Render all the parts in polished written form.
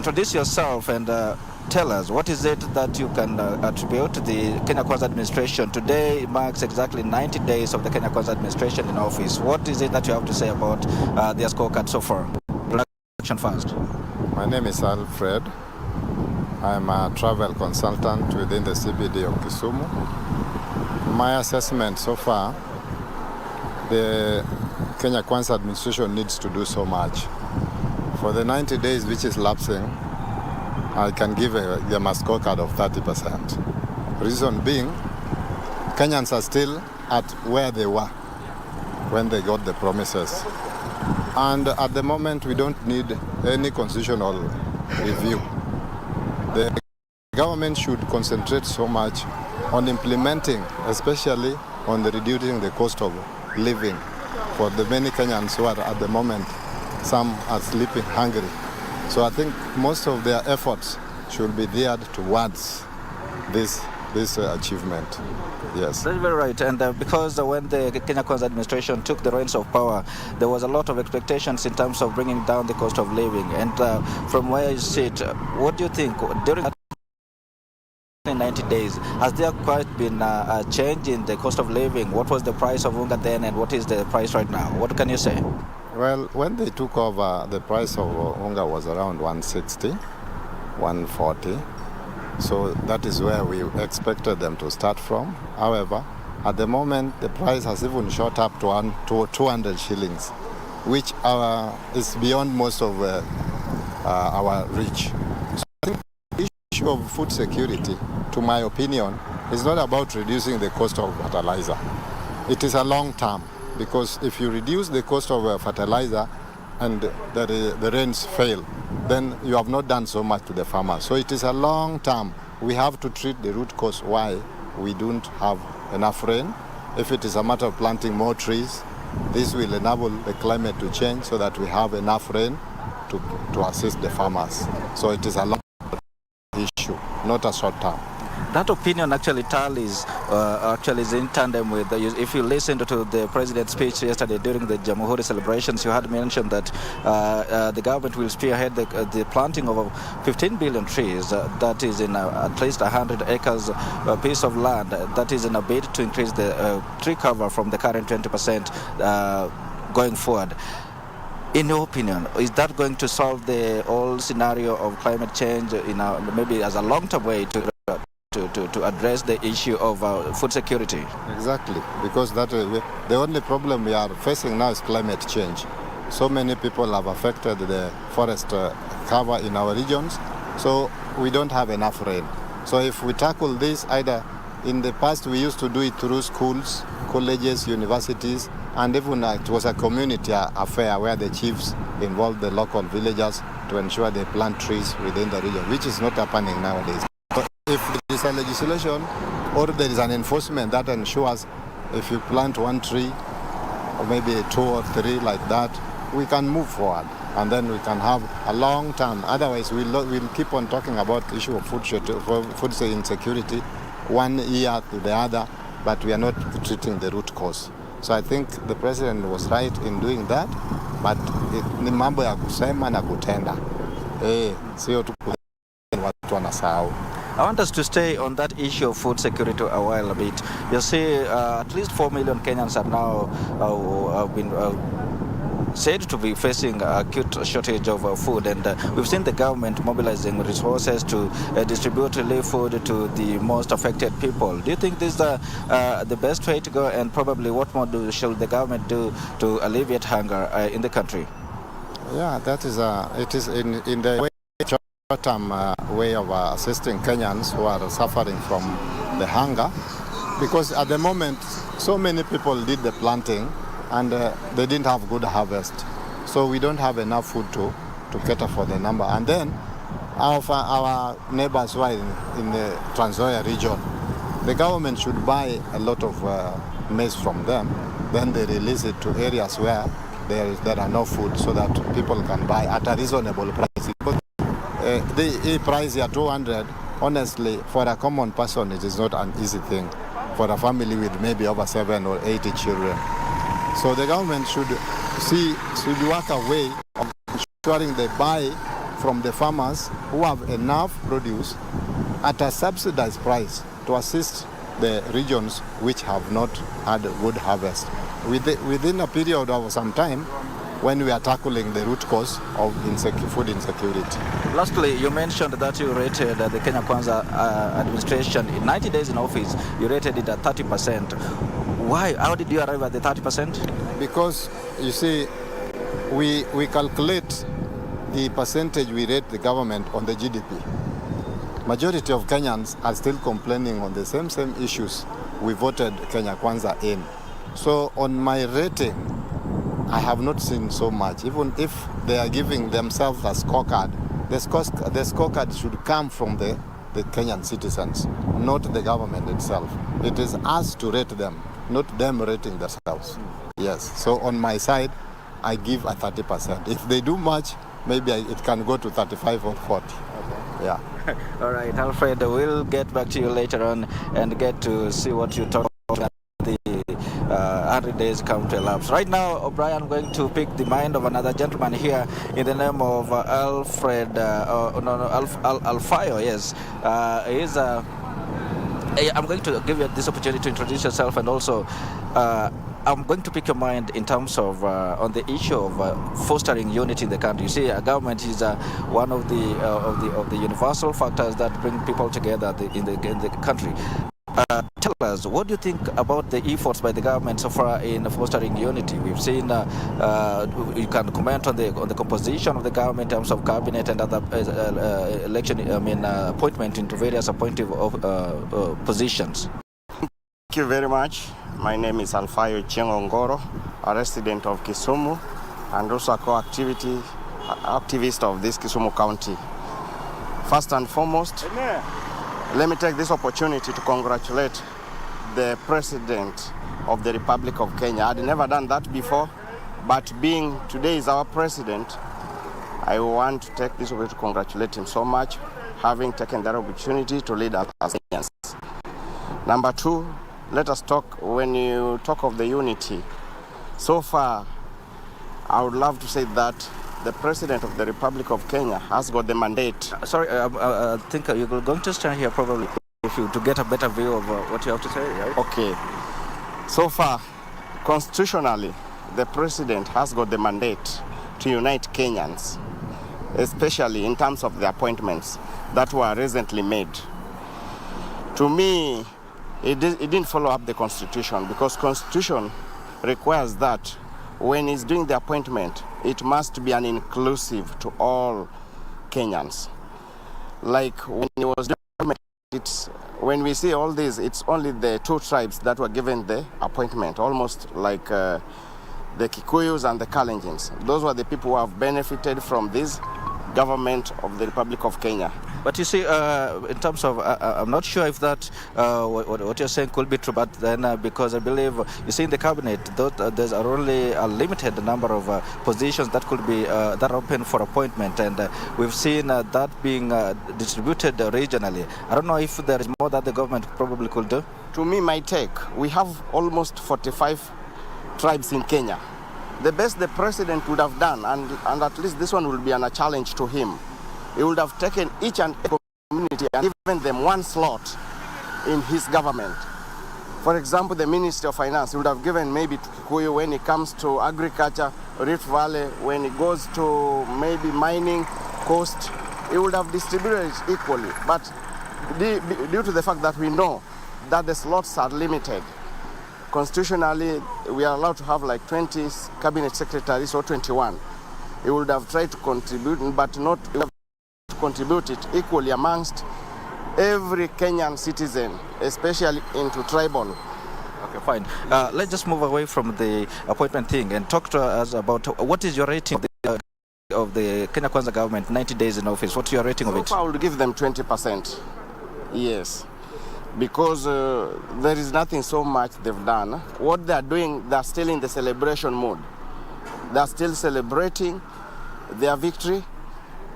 introduce yourself and tell us what is it that you can attribute to the Kenya Kwanza administration. Today marks exactly 90 days of the Kenya Kwanza administration in office. What is it that you have to say about their scorecard so far? Production first. My name is Alfred. I'm a travel consultant within the CBD of Kisumu. My assessment so far, the Kenya Kwanza administration needs to do so much. For the 90 days which is lapsing, I can give them a scorecard of 30%. Reason being, Kenyans are still at where they were when they got the promises. And at the moment, we don't need any constitutional review. The government should concentrate so much on implementing, especially on the reducing the cost of living for the many Kenyans who are at the moment, some are sleeping hungry. So I think most of their efforts should be geared towards this achievement. Yes. That's very right. And because when the Kenya Kwanza administration took the reins of power, there was a lot of expectations in terms of bringing down the cost of living. And from where you sit, what do you think during that 90 days, has there quite been a change in the cost of living? What was the price of unga then and what is the price right now? What can you say? Well, when they took over, the price of unga was around 160, 140. So that is where we expected them to start from. However, at the moment, the price has even shot up to 200 shillings, which is beyond most of our reach. So I think the issue of food security, to my opinion, is not about reducing the cost of fertilizer. It is a long term, because if you reduce the cost of fertilizer and the rains fail, then you have not done so much to the farmers. So it is a long term. We have to treat the root cause why we don't have enough rain. If it is a matter of planting more trees, this will enable the climate to change so that we have enough rain to assist the farmers. So it is a long issue, not a short term. That opinion actually tallies, is in tandem with, if you listened to the president's speech yesterday during the Jamhuri celebrations, you had mentioned that the government will spearhead the planting of 15 billion trees, that is in at least 100 acres a piece of land, that is in a bid to increase the tree cover from the current 20% going forward. In your opinion, is that going to solve the whole scenario of climate change maybe as a long-term way to address the issue of food security? Exactly, because the only problem we are facing now is climate change. So many people have affected the forest cover in our regions, so we don't have enough rain. So if we tackle this, either in the past we used to do it through schools, colleges, universities, and even it was a community affair where the chiefs involved the local villagers to ensure they plant trees within the region, which is not happening nowadays. If there is a legislation or there is an enforcement that ensures if you plant one tree or maybe 2 or 3 like that, we can move forward and then we can have a long term. Otherwise, we'll keep on talking about the issue of food insecurity one year to the other, but we are not treating the root cause. So I think the president was right in doing that, but ni mambo ya kusema na kutenda. Sio tu watu wanasahau. I want us to stay on that issue of food security a while a bit. You see, at least 4 million Kenyans are now have been said to be facing acute shortage of food, and we've seen the government mobilizing resources to distribute relief food to the most affected people. Do you think this is the best way to go, and probably what more should the government do to alleviate hunger in the country? Yeah, it is in the short-term way of assisting Kenyans who are suffering from the hunger, because at the moment so many people did the planting and they didn't have good harvest, so we don't have enough food to cater for the number. And then our neighbors who are in the Trans Nzoia region, the government should buy a lot of maize from them, then they release it to areas where there are no food, so that people can buy at a reasonable price. The price here 200, honestly, for a common person it is not an easy thing, for a family with maybe over 7 or 80 children. So the government should work a way of ensuring they buy from the farmers who have enough produce at a subsidized price to assist the regions which have not had a good harvest. Within a period of some time, when we are tackling the root cause of food insecurity. Lastly, you mentioned that you rated the Kenya Kwanza administration in 90 days in office. You rated it at 30%. Why? How did you arrive at the 30%? Because, you see, we calculate the percentage we rate the government on the GDP. Majority of Kenyans are still complaining on the same issues we voted Kenya Kwanza in. So on my rating, I have not seen so much. Even if they are giving themselves a scorecard, the scorecard should come from the Kenyan citizens, not the government itself. It is us to rate them, not them rating themselves. Yes, so on my side, I give a 30%. If they do much, maybe it can go to 35 or 40. Okay. Yeah. All right, Alfred, we'll get back to you later on and get to see what you talk about. 100 days come to elapse. Right now, O'Brien, I'm going to pick the mind of another gentleman here in the name of Alfred, Alfayo, yes. I'm going to give you this opportunity to introduce yourself, and also I'm going to pick your mind in terms of on the issue of fostering unity in the country. You see, government is one of the universal factors that bring people together in the country. Tell us, what do you think about the efforts by the government so far in fostering unity? We've seen, you can comment on the composition of the government in terms of cabinet and other appointment into various appointive positions. Thank you very much. My name is Alfayo Ngoro, a resident of Kisumu and also a activist of this Kisumu County. First and foremost, let me take this opportunity to congratulate the President of the Republic of Kenya. I had never done that before, but being today is our President, I want to take this opportunity to congratulate him so much, having taken that opportunity to lead us as Kenyans. Number two, let us talk, when you talk of the unity, so far, I would love to say that the President of the Republic of Kenya has got the mandate. Sorry, I think you're going to stand here probably to get a better view of what you have to say, right? Okay. So far, constitutionally, the President has got the mandate to unite Kenyans, especially in terms of the appointments that were recently made. To me, it didn't follow up the Constitution, because Constitution requires that when he's doing the appointment, it must be an inclusive to all Kenyans. Like when he was doing it, when we see all this, it's only the two tribes that were given the appointment, almost like the Kikuyus and the Kalenjins. Those were the people who have benefited from this government of the Republic of Kenya. But you see, in terms of, I'm not sure if that, what you're saying could be true, but then because I believe, you see in the cabinet, there's only a limited number of positions that could be, that are open for appointment, and we've seen that being distributed regionally. I don't know if there is more that the government probably could do. To me, my take, we have almost 45 tribes in Kenya. The best the President would have done, and at least this one will be a challenge to him, he would have taken each and every community and given them one slot in his government. For example, the Ministry of Finance, he would have given maybe to Kikuyu when it comes to agriculture, Rift Valley, when it goes to maybe mining, coast, he would have distributed it equally. But due to the fact that we know that the slots are limited, constitutionally, we are allowed to have like 20 cabinet secretaries or 21. He would have tried to contribute, but not to contribute it equally amongst every Kenyan citizen, especially into tribal. Okay, fine. Let's just move away from the appointment thing and talk to us about what is your rating of the Kenya Kwanza government, 90 days in office. What's your rating of it? I would give them 20%. Yes. Because there is nothing so much they've done. What they're doing, they're still in the celebration mode. They're still celebrating their victory.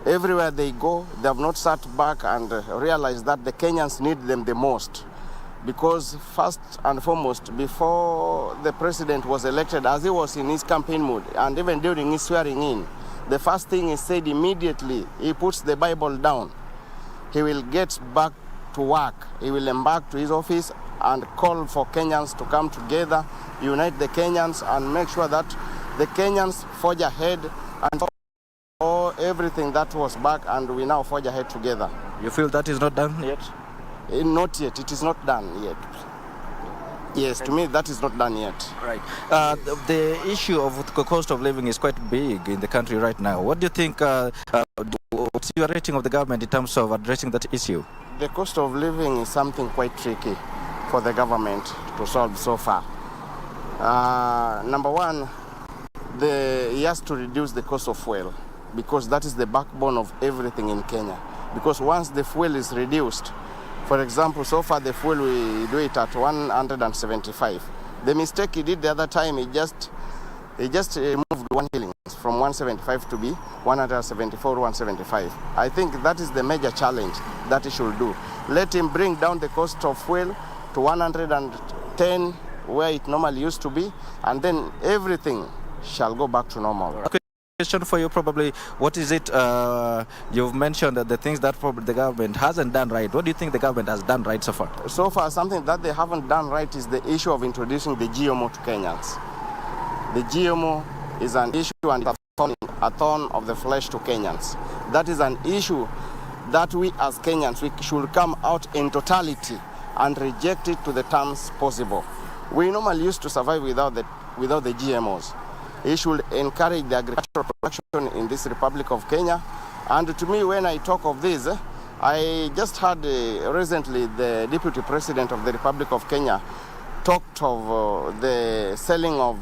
Everywhere they go, they have not sat back and realized that the Kenyans need them the most. Because first and foremost, before the president was elected, as he was in his campaign mood, and even during his swearing in, the first thing he said immediately, he puts the Bible down. He will get back to work. He will embark to his office and call for Kenyans to come together, unite the Kenyans, and make sure that the Kenyans forge ahead and everything that was back, and we now forge ahead together. You feel that is not done yet? Not yet. It is not done yet. Yes, to me that is not done yet. Right. The issue of the cost of living is quite big in the country right now. What do you think, what's your rating of the government in terms of addressing that issue? The cost of living is something quite tricky for the government to solve so far. Number one, he has to reduce the cost of fuel, because that is the backbone of everything in Kenya. Because once the fuel is reduced, for example, so far the fuel we do it at 175. The mistake he did the other time, he just moved 1 shilling from 175 to be 174, 175. I think that is the major challenge that he should do. Let him bring down the cost of fuel to 110, where it normally used to be, and then everything shall go back to normal. Question for you, probably, what is it, you've mentioned the things that probably the government hasn't done right. What do you think the government has done right so far? So far, something that they haven't done right is the issue of introducing the GMO to Kenyans. The GMO is an issue and a thorn of the flesh to Kenyans. That is an issue that we as Kenyans, we should come out in totality and reject it to the terms possible. We normally used to survive without the GMOs. It should encourage the agricultural production in this Republic of Kenya. And to me, when I talk of this, I just heard recently the Deputy President of the Republic of Kenya talked of the selling of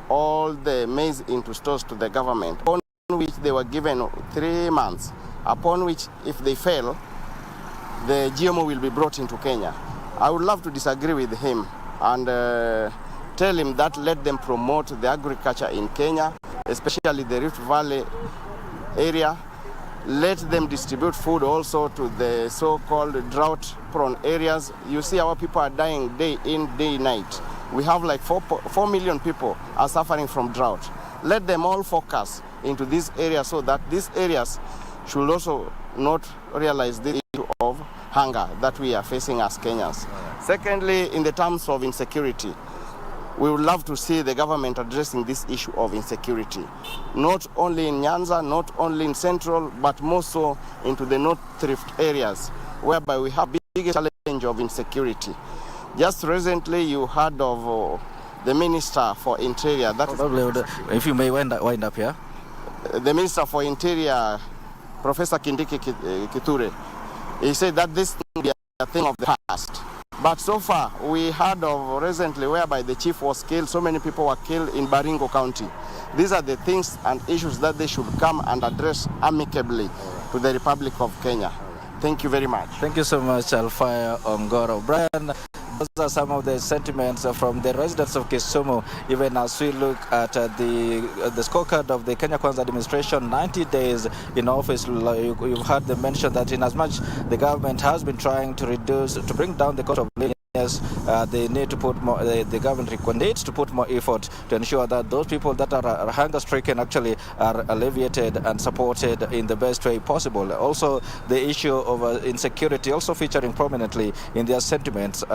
all the maize into stores to the government, upon which they were given 3 months, upon which if they fail, the GMO will be brought into Kenya. I would love to disagree with him and tell him that let them promote the agriculture in Kenya, especially the Rift Valley area. Let them distribute food also to the so-called drought-prone areas. You see our people are dying day in, day night. We have like 4 million people are suffering from drought. Let them all focus into these areas so that these areas should also not realize the issue of hunger that we are facing as Kenyans. Secondly, in the terms of insecurity, we would love to see the government addressing this issue of insecurity, not only in Nyanza, not only in Central, but more so into the North Rift areas, whereby we have big challenge of insecurity. Just recently, you heard of the Minister for Interior. That probably, if you may wind up here. The Minister for Interior, Professor Kindiki Kithure, he said that this will be a thing of the past. But so far, we heard of recently whereby the chief was killed, so many people were killed in Baringo County. These are the things and issues that they should come and address amicably to the Republic of Kenya. Thank you very much. Thank you so much, Alfaya Ongoro. Brian, those are some of the sentiments from the residents of Kisumu, even as we look at the scorecard of the Kenya Kwanza administration, 90 days in office. You've heard them mention that in as much the government has been trying to bring down the cost of living, they need to put more, the government needs to put more effort to ensure that those people that are hunger-stricken actually are alleviated and supported in the best way possible. Also, the issue of insecurity also featuring prominently in their sentiments.